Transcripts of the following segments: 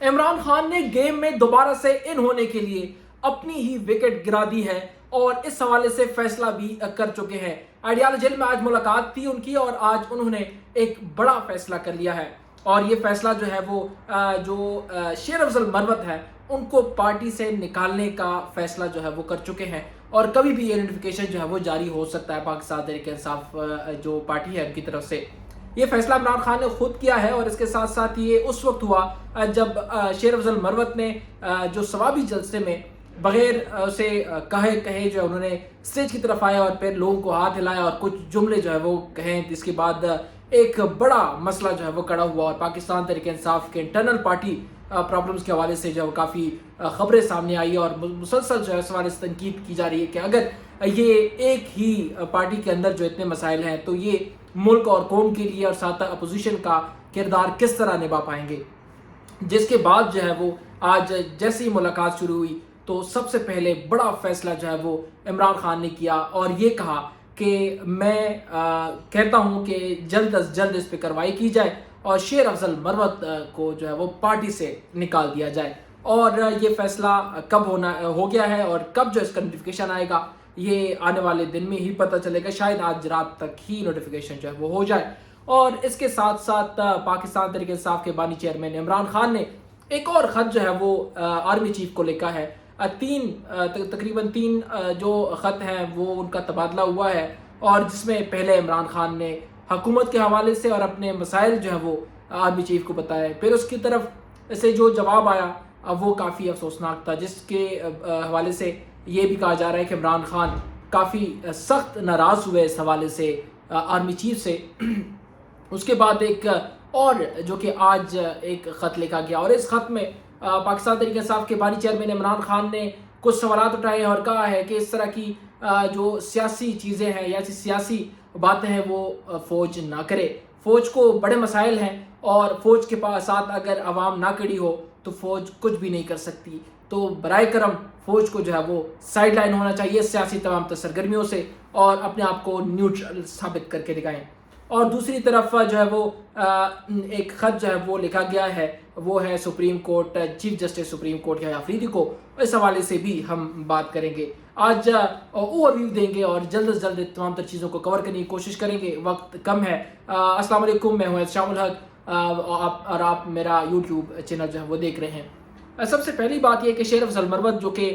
عمران خان نے گیم میں دوبارہ سے ان ہونے کے لیے اپنی ہی وکٹ گرا دی ہے اور اس حوالے سے فیصلہ بھی کر چکے ہیں۔ آئیڈیال جیل میں آج ملاقات تھی ان کی اور آج انہوں نے ایک بڑا فیصلہ کر لیا ہے، اور یہ فیصلہ جو ہے وہ جو شیر افضل مروت ہے ان کو پارٹی سے نکالنے کا فیصلہ جو ہے وہ کر چکے ہیں، اور کبھی بھی یہ نوٹیفیکیشن جو ہے وہ جاری ہو سکتا ہے پاکستان تحریک انصاف جو پارٹی ہے ان کی طرف سے۔ یہ فیصلہ عمران خان نے خود کیا ہے، اور اس کے ساتھ ساتھ یہ اس وقت ہوا جب شیر افضل مروت نے جو ثوابی جلسے میں بغیر اسے کہے جو انہوں نے اسٹیج کی طرف آئے اور پھر لوگوں کو ہاتھ ہلایا اور کچھ جملے جو ہے وہ کہیں، جس کے بعد ایک بڑا مسئلہ جو ہے وہ کڑا ہوا، اور پاکستان تحریک انصاف کے انٹرنل پارٹی پرابلمز کے حوالے سے جو ہے کافی خبریں سامنے آئی، اور مسلسل جو ہے اس حوالے سے تنقید کی جا رہی ہے کہ اگر یہ ایک ہی پارٹی کے اندر جو اتنے مسائل ہیں تو یہ ملک اور قوم کے لیے اور ساتھ اپوزیشن کا کردار کس طرح نبھا پائیں گے۔ جس کے بعد جو ہے وہ آج جیسے ہی ملاقات شروع ہوئی تو سب سے پہلے بڑا فیصلہ جو ہے وہ عمران خان نے کیا، اور یہ کہا کہ میں کہتا ہوں کہ جلد از جلد اس پہ کارروائی کی جائے اور شیر افضل مروت کو جو ہے وہ پارٹی سے نکال دیا جائے۔ اور یہ فیصلہ کب ہو گیا ہے اور کب جو اس کا نوٹیفیکیشن آئے گا یہ آنے والے دن میں ہی پتہ چلے گا، شاید آج رات تک ہی نوٹیفیکیشن جو ہے وہ ہو جائے۔ اور اس کے ساتھ ساتھ پاکستان تحریک انصاف کے بانی چیئرمین عمران خان نے ایک اور خط جو ہے وہ آرمی چیف کو لکھا ہے۔ تقریباً تین جو خط ہیں وہ ان کا تبادلہ ہوا ہے، اور جس میں پہلے عمران خان نے حکومت کے حوالے سے اور اپنے مسائل جو ہے وہ آرمی چیف کو بتایا، پھر اس کی طرف سے جو جواب آیا وہ کافی افسوسناک تھا، جس کے حوالے سے یہ بھی کہا جا رہا ہے کہ عمران خان کافی سخت ناراض ہوئے اس حوالے سے آرمی چیف سے۔ اس کے بعد ایک اور جو کہ آج ایک خط لکھا گیا، اور اس خط میں پاکستان تحریک انصاف کے بانی چیئرمین عمران خان نے کچھ سوالات اٹھائے ہیں اور کہا ہے کہ اس طرح کی جو سیاسی چیزیں ہیں یا سیاسی باتیں ہیں وہ فوج نہ کرے۔ فوج کو بڑے مسائل ہیں، اور فوج کے ساتھ اگر عوام نہ کھڑی ہو تو فوج کچھ بھی نہیں کر سکتی، تو برائے کرم فوج کو جو ہے وہ سائیڈ لائن ہونا چاہیے سیاسی تمام سرگرمیوں سے، اور اپنے آپ کو نیوٹرل ثابت کر کے دکھائیں۔ اور دوسری طرف جو ہے وہ ایک خط جو ہے وہ لکھا گیا ہے، وہ ہے supreme court chief justice supreme court کے آفریدی کو، اس حوالے سے بھی ہم بات کریں گے۔ آج اوور ویو دیں گے اور جلد از جلد تمام تر چیزوں کو کور کرنے کی کوشش کریں گے، وقت کم ہے۔ السلام علیکم، میں ہوں شام الحق، اور آپ میرا یوٹیوب چینل جو ہے وہ دیکھ رہے ہیں۔ سب سے پہلی بات یہ کہ شیر افضل مروت جو کہ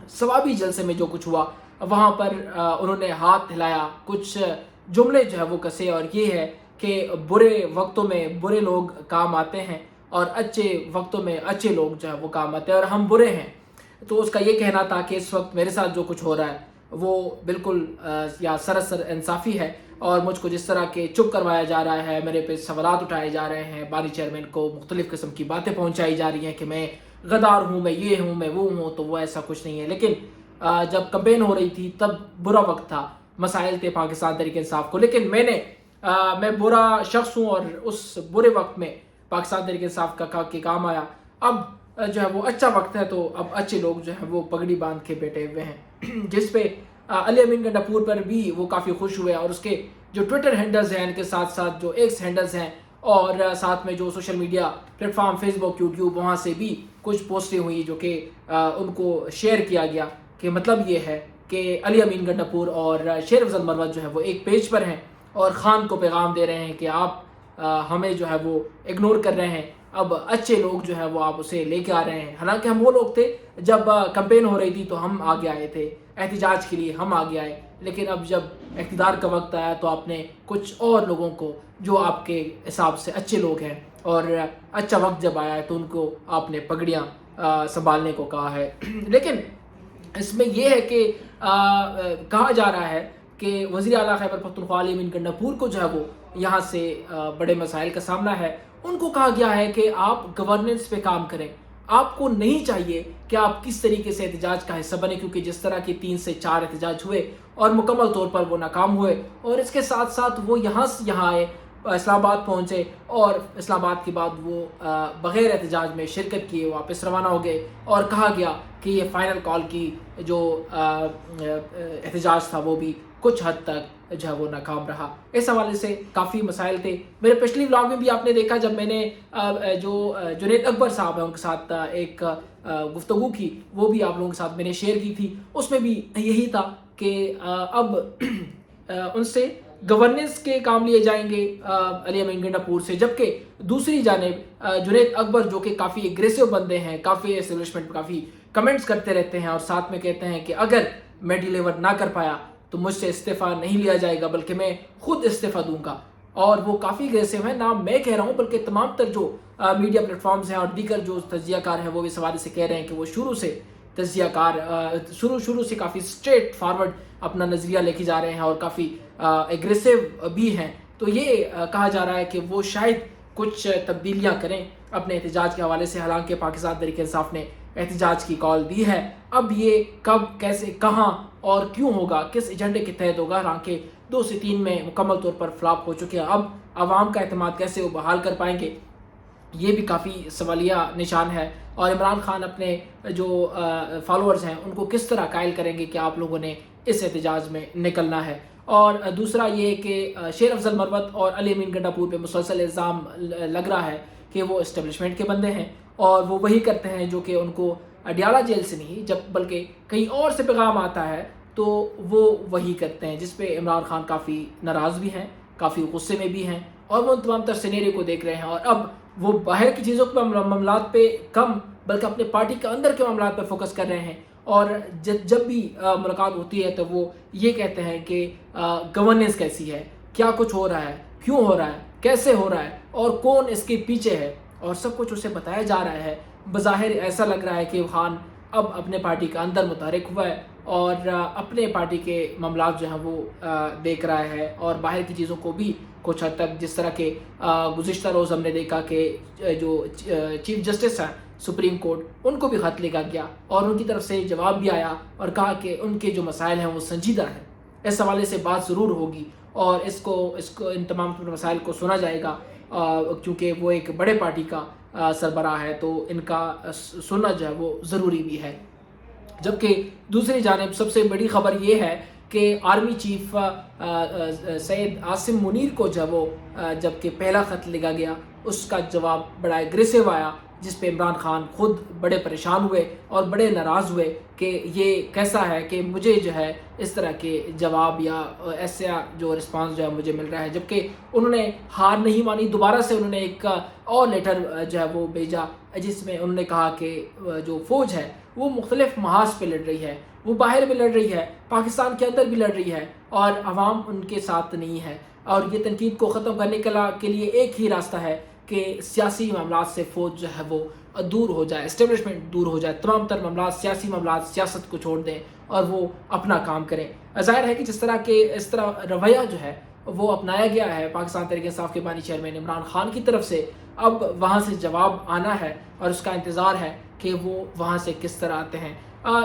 ثوابی جلسے میں جو کچھ ہوا وہاں پر انہوں نے ہاتھ ہلایا، کچھ جملے جو ہے وہ کسے، اور یہ ہے کہ برے وقتوں میں برے لوگ کام آتے ہیں اور اچھے وقتوں میں اچھے لوگ جو ہے وہ کام آتے ہیں، اور ہم برے ہیں۔ تو اس کا یہ کہنا تھا کہ اس وقت میرے ساتھ جو کچھ ہو رہا ہے وہ بالکل یا سراسر انصافی ہے، اور مجھ کو جس طرح کے چپ کروایا جا رہا ہے، میرے پہ سوالات اٹھائے جا رہے ہیں، بانی چیئرمین کو مختلف قسم کی باتیں پہنچائی جا رہی ہیں کہ میں غدار ہوں، میں یہ ہوں، میں وہ ہوں، تو وہ ایسا کچھ نہیں ہے۔ لیکن جب کمپین ہو رہی تھی تب برا وقت تھا، مسائل تھے پاکستان تحریک انصاف کو، لیکن میں برا شخص ہوں، اور اس برے وقت میں پاکستان تحریک انصاف کے کام آیا۔ اب جو ہے وہ اچھا وقت ہے، تو اب اچھے لوگ جو ہیں وہ پگڑی باندھ کے بیٹھے ہوئے ہیں، جس پہ علی امین گنڈاپور پر بھی وہ کافی خوش ہوئے، اور اس کے جو ٹویٹر ہینڈلز ہیں ان کے ساتھ ساتھ جو ایکس ہینڈلز ہیں، اور ساتھ میں جو social media platform Facebook, YouTube, وہاں سے بھی کچھ پوسٹیں ہوئی جو کہ ان کو شیئر کیا گیا، کہ مطلب یہ ہے کہ علی امین گنڈاپور اور شیر افضل مروت جو ہے وہ ایک پیج پر ہیں، اور خان کو پیغام دے رہے ہیں کہ آپ ہمیں جو ہے وہ اگنور کر رہے ہیں، اب اچھے لوگ جو ہے وہ آپ اسے لے کے آ رہے ہیں۔ حالانکہ ہم وہ لوگ تھے جب کمپین ہو رہی تھی تو ہم آگے آئے تھے، احتجاج کے لیے ہم آگے آئے، لیکن اب جب اقتدار کا وقت آیا تو آپ نے کچھ اور لوگوں کو جو آپ کے حساب سے اچھے لوگ ہیں، اور اچھا وقت جب آیا ہے تو ان کو آپ نے پگڑیاں سنبھالنے کو کہا ہے۔ لیکن اس میں یہ ہے کہ کہا جا رہا ہے کہ وزیر اعلیٰ خیبر پختونخوا علی امین گنڈاپور کو جو ہے وہ یہاں سے بڑے مسائل کا سامنا ہے۔ ان کو کہا گیا ہے کہ آپ گورننس پہ کام کریں، آپ کو نہیں چاہیے کہ آپ کس طریقے سے احتجاج کا حصہ بنے، کیونکہ جس طرح کے 3 سے 4 احتجاج ہوئے اور مکمل طور پر وہ ناکام ہوئے، اور اس کے ساتھ ساتھ وہ یہاں سے یہاں آئے، اسلام آباد پہنچے، اور اسلام آباد کے بعد وہ بغیر احتجاج میں شرکت کیے واپس روانہ ہو گئے، اور کہا گیا کہ یہ فائنل کال کی جو احتجاج تھا وہ بھی کچھ حد تک जो है वो नाकाम रहा। इस हवाले से काफ़ी मसाइल थे। मेरे पिछले व्लॉग में भी आपने देखा जब मैंने जो जुनैद अकबर साहब हैं उनके साथ एक गुफ्तगू की, वो भी आप लोगों के साथ मैंने शेयर की थी। उसमें भी यही था कि अब उनसे गवर्नेंस के काम लिए जाएंगे अली अमीन गंडापुर से, जबकि दूसरी जानिब जुनैद अकबर जो कि काफ़ी एग्रेसिव बंदे हैं, काफ़ी एस्टेब्लिशमेंट काफ़ी कमेंट्स करते रहते हैं और साथ में कहते हैं कि अगर मैं डिलीवर ना कर पाया तो मुझसे इस्तीफ़ा नहीं लिया जाएगा बल्कि मैं खुद इस्तीफ़ा दूंगा। और वो काफ़ी एग्रेसिव है, ना मैं कह रहा हूँ बल्कि तमाम तर जो मीडिया प्लेटफॉर्म्स हैं और दीगर जो तज्जियाकार हैं वो इस हवाले से कह रहे हैं कि वो शुरू से तज्जियाकार शुरू से काफ़ी स्ट्रेट फॉरवर्ड अपना नज़रिया लेके जा रहे हैं और काफ़ी एग्रेसिव भी हैं। तो ये कहा जा रहा है कि वो शायद कुछ तब्दीलियाँ करें अपने एहतजाज के हवाले से। हालांकि पाकिस्तान तहरीक इंसाफ ने एहतजाज की कॉल दी है, अब ये कब, कैसे, कहाँ और क्यों होगा, किस एजेंडे के तहत होगा, हालांकि 2 से 3 में मुकम्मल तौर पर फ्लॉप हो चुके हैं। अब आवाम का एतमाद कैसे वो बहाल कर पाएंगे, ये भी काफ़ी सवालिया निशान है। और इमरान खान अपने जो फॉलोअर्स हैं उनको किस तरह कायल करेंगे कि आप लोगों ने इस एहतजाज में निकलना है। और दूसरा ये कि शेर अफजल मरवत और अली अमीन गंडापुर पे मुसलसल इल्ज़ाम लग रहा है कि वो इस्टेब्लिशमेंट के बंदे हैं और वो वही करते हैं जो कि उनको अडियाला जेल से नहीं जब बल्कि कहीं और से पैगाम आता है तो वो वही करते हैं, जिस पे इमरान खान काफ़ी नाराज़ भी हैं, काफ़ी गुस्से में भी हैं और वो तमाम तर सिनेरियो को देख रहे हैं। और अब वो बाहर की चीज़ों पर मामलात पे कम बल्कि अपने पार्टी के अंदर के मामलात पर फोकस कर रहे हैं। और जब भी मुलाकात होती है तो वो ये कहते हैं कि गवर्नेंस कैसी है, क्या कुछ हो रहा है, क्यों हो रहा है, कैसे हो रहा है और कौन इसके पीछे है, और सब कुछ उसे बताया जा रहा है। बज़ाहिर ऐसा लग रहा है कि खान अब अपने पार्टी के अंदर मुतहरिक हुआ है और अपने पार्टी के मामलात जो हैं वो देख रहा है और बाहर की चीज़ों को भी कुछ हद तक, जिस तरह के गुज़िश्ता रोज़ हमने देखा कि जो चीफ जस्टिस हैं सुप्रीम कोर्ट, उनको भी ख़त लिखा गया और उनकी तरफ से जवाब भी आया और कहा कि उनके जो मसाइल हैं वो संजीदा हैं। इस हवाले से बात ज़रूर होगी और इसको इन तमाम मसाइल को सुना जाएगा क्योंकि वो एक बड़े पार्टी का सरबराह है, तो इनका सुनना जो है वो ज़रूरी भी है। जबकि दूसरी जानिब सबसे बड़ी ख़बर ये है कि आर्मी चीफ सैयद आसिम मुनीर को जब वो जबकि पहला ख़त लिखा गया उसका जवाब बड़ा एग्रेसिव आया, जिस पे इमरान खान खुद बड़े परेशान हुए और बड़े नाराज़ हुए कि ये कैसा है कि मुझे जो है इस तरह के जवाब या ऐसा जो रिस्पांस जो है मुझे मिल रहा है। जबकि उन्होंने हार नहीं मानी, दोबारा से उन्होंने एक और लेटर जो है वो भेजा जिसमें उन्होंने कहा कि जो फ़ौज है वो मुख्तलिफ महाज पे लड़ रही है, वो बाहर भी लड़ रही है, पाकिस्तान के अंदर भी लड़ रही है और अवाम उनके साथ नहीं है। और ये तनकीद को ख़त्म करने के लिए एक ही रास्ता है कि सियासी मामलात से फ़ौज जो है वो दूर हो जाए, इस्टेब्लिशमेंट दूर हो जाए, तमाम तर मामलात, सियासी मामलात, सियासत को छोड़ दें और वो अपना काम करें। ज़ाहिर है कि जिस तरह के इस तरह रवैया जो है वो अपनाया गया है पाकिस्तान तहरीक इंसाफ के बानी चेयरमैन इमरान खान की तरफ से, अब वहाँ से जवाब आना है और उसका इंतज़ार है कि वो वहाँ से किस तरह आते हैं।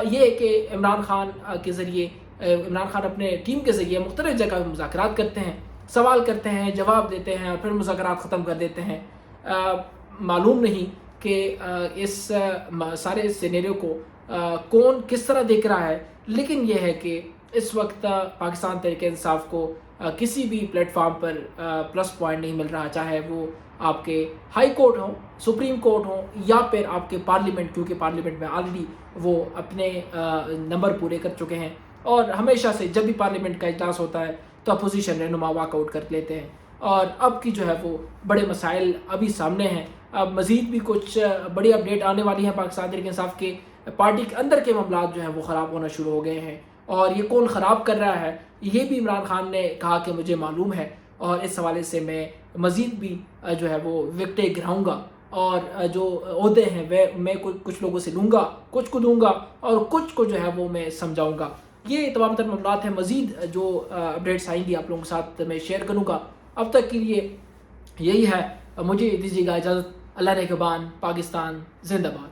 ये कि इमरान खान के ज़रिए, इमरान खान अपने टीम के ज़रिए मुख्तलिफ़ जगह मुज़ाकरात करते हैं, सवाल करते हैं, जवाब देते हैं और फिर मुज़ाकरात ख़त्म कर देते हैं। मालूम नहीं कि इस सारे सिनेरियो को कौन किस तरह देख रहा है, लेकिन यह है कि इस वक्त पाकिस्तान तहरीक इंसाफ को किसी भी प्लेटफॉर्म पर प्लस पॉइंट नहीं मिल रहा, चाहे वो आपके हाई कोर्ट हो, सुप्रीम कोर्ट हो या फिर आपके पार्लियामेंट, क्योंकि पार्लियामेंट में ऑलरेडी वो अपने नंबर पूरे कर चुके हैं और हमेशा से जब भी पार्लियामेंट का इजलास होता है तो अपोजिशन रहनुमा वॉकआउट कर लेते हैं। और अब की जो है वो बड़े मसाइल अभी सामने हैं। अब मज़ीद भी कुछ बड़ी अपडेट आने वाली हैं। पाकिस्तान तहरीक इंसाफ के पार्टी के अंदर के मामलात जो हैं वो ख़राब होना शुरू हो गए हैं और ये कौन ख़राब कर रहा है ये भी इमरान खान ने कहा कि मुझे मालूम है और इस हवाले से मैं मज़ीद भी जो है वो विकटें गिराऊँगा और जो ओहदे हैं वह मैं कुछ लोगों से लूँगा, कुछ को दूँगा और कुछ को जो है वो मैं समझाऊँगा। ये तमाम तर मामलात हैं। मज़ीद जो अपडेट्स आएंगी आप लोगों के साथ मैं शेयर करूँगा। अब तक के लिए यही है, मुझे दीजिएगा इजाज़त। अल्लाह ने निगहबान। पाकिस्तान जिंदाबाद।